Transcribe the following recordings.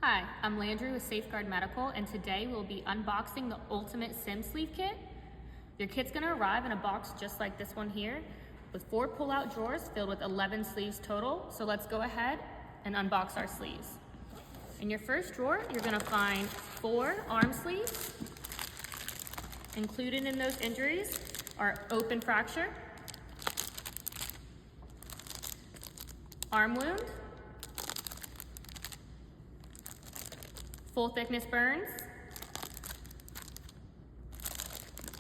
Hi, I'm Landry with Safeguard Medical, and today we'll be unboxing the Ultimate Sim Sleeve Kit. Your kit's gonna arrive in a box just like this one here, with 4 pull-out drawers filled with 11 sleeves total. So let's go ahead and unbox our sleeves. In your first drawer, you're gonna find 4 arm sleeves. Included in those injuries are open fracture, arm wound, full thickness burns,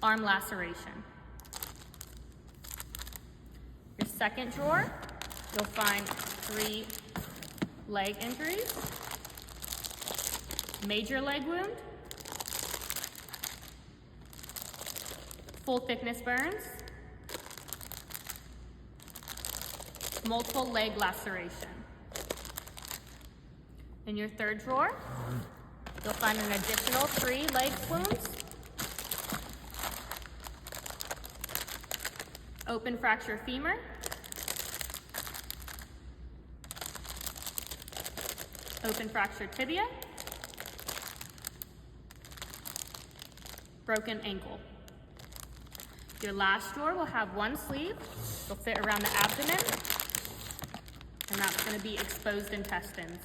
arm laceration. Your second drawer, you'll find 3 leg injuries, major leg wound, full thickness burns, multiple leg laceration. In your third drawer, you'll find an additional 3 leg wounds, open fracture femur, open fracture tibia, broken ankle. Your last drawer will have 1 sleeve. It'll fit around the abdomen, and that's going to be exposed intestines.